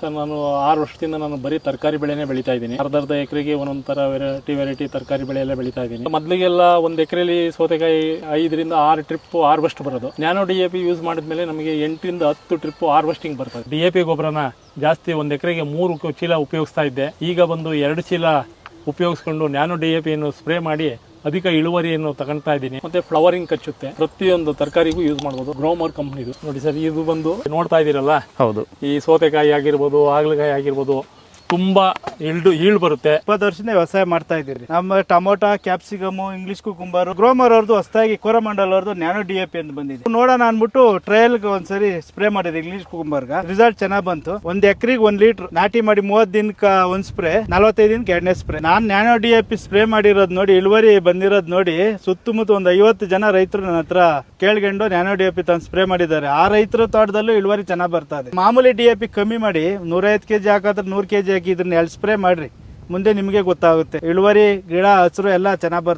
Sir ನಾನು 6 ವರ್ಷದಿಂದ ನಾನು ಬರೀ ತರಕಾರಿ ಬೆಳೆನೇ ಬೆಳೀತಾ ಇದ್ದೀನಿ. ಅರ್ಧ ಎಕರೆಗೆ ಒಂದೊಂದ್ ತರ ವೆರೈಟಿ ತರಕಾರಿ ಬೆಳೆ ಎಲ್ಲ ಬೆಳೀತಾ ಇದ್ದೀನಿ. ಮೊದಲಿಗೆಲ್ಲ ಒಂದ್ ಎಕರೆಲಿ ಸೌತೆಕಾಯಿ 5 ರಿಂದ 6 ಟ್ರಿಪ್ ಹಾರ್ವೆಸ್ಟ್ ಬರೋದು. ನ್ಯಾನೋ DAP ಯೂಸ್ ಮಾಡಿದ್ಮೇಲೆ ನಮಗೆ 8 ರಿಂದ 10 ಟ್ರಿಪ್ ಹಾರ್ವೆಸ್ಟಿಂಗ್ ಬರ್ತದೆ. DAP ಗೊಬ್ಬರನ ಜಾಸ್ತಿ ಒಂದ್ ಎಕರೆಗೆ 3 ಚೀಲ ಉಪಯೋಗಿಸ್ತಾ ಇದ್ದೆ. ಈಗ ಬಂದು 2 ಚೀಲ ಉಪಯೋಗಿಸ್ಕೊಂಡು ನ್ಯಾನೋ DAP ಯನ್ನು ಸ್ಪ್ರೇ ಮಾಡಿ ಅಧಿಕ ಇಳುವರಿಯನ್ನು ತಗೊಳ್ತಾ ಇದ್ದೀನಿ. ಮತ್ತೆ ಫ್ಲವರಿಂಗ್ ಕಚ್ಚುತ್ತೆ, ಪ್ರತಿಯೊಂದು ತರಕಾರಿಗೂ ಯೂಸ್ ಮಾಡಬಹುದು. ಗ್ರೋಮರ್ ಕಂಪನಿದು ನೋಡಿ ಸರ್, ಇದು ಬಂದು ನೋಡ್ತಾ ಇದೀರಲ್ಲ, ಹೌದು. ಈ ಸೌತೆಕಾಯಿ ಆಗಿರ್ಬೋದು, ಹಾಗಲಕಾಯಿ ಆಗಿರ್ಬೋದು, ತುಂಬಾ ಈಳ್ ಬರುತ್ತೆ. 20 ವರ್ಷದಿಂದ ವ್ಯವಸಾಯ ಮಾಡ್ತಾ ಇದ್ದೀರಿ. ನಮ್ಮ tomato, capsicum, English cucumber, Gromor ಅವ್ರದ್ದು ಹೊಸದಾಗಿ ಕೋರಮಂಡಲ್ ಅವ್ರದ್ದು ನ್ಯಾನೋ DAP ಅಂತ ಬಂದಿದೆ. ನೋಡೋಣ ಅನ್ಬಿಟ್ಟು ಟ್ರಯಲ್ ಒಂದ್ಸರಿ ಸ್ಪ್ರೇ ಮಾಡಿದೆ ಇಂಗ್ಲಿಷ್ ಕುಕುಂಬರ್ಗ. ರಿಸಲ್ಟ್ ಚೆನ್ನಾಗ್ ಬಂತು. ಒಂದ್ ಎಕರೆಗೆ 1 ಲೀಟರ್ ನಾಟಿ ಮಾಡಿ 30 ದಿನಕ್ಕ ಒಂದ್ ಸ್ಪ್ರೇ, 45 ದಿನಕ್ಕೆ 2ನೇ ಸ್ಪ್ರೇ. ನಾನ್ ನ್ಯಾನೋ DAP ಸ್ಪ್ರೇ ಮಾಡಿರೋದ್ ನೋಡಿ, ಇಳುವರಿ ಬಂದಿರೋದ್ ನೋಡಿ, ಸುತ್ತಮುತ್ತ ಒಂದ್ 50 ಜನ ರೈತರು ನನ್ನ ಹತ್ರ ಕೇಳ್ಕೊಂಡು ನ್ಯಾನೋ DAP ತಂದು ಸ್ಪ್ರೇ ಮಾಡಿದ್ದಾರೆ. ಆ ರೈತರ ತೋಟದಲ್ಲೂ ಇಳುವರಿ ಚೆನ್ನಾಗ್ ಬರ್ತಾ ಇದೆ. ಮಾಮೂಲಿ DAP ಕಮ್ಮಿ ಮಾಡಿ 150 kg ಹಾಕಿದ್ರೆ 100 kg ಹಾಕಿ ಇದನ್ನ 2 ಸ್ಪ್ರೇ ಮಾಡ್ರಿ, ಮುಂದೆ ನಿಮಗೆ ಗೊತ್ತಾಗುತ್ತೆ. ಇಳುವರಿ, ಗಿಡ, ಹಸಿರು ಎಲ್ಲ ಚೆನ್ನಾಗ್ ಬರ್ತದೆ.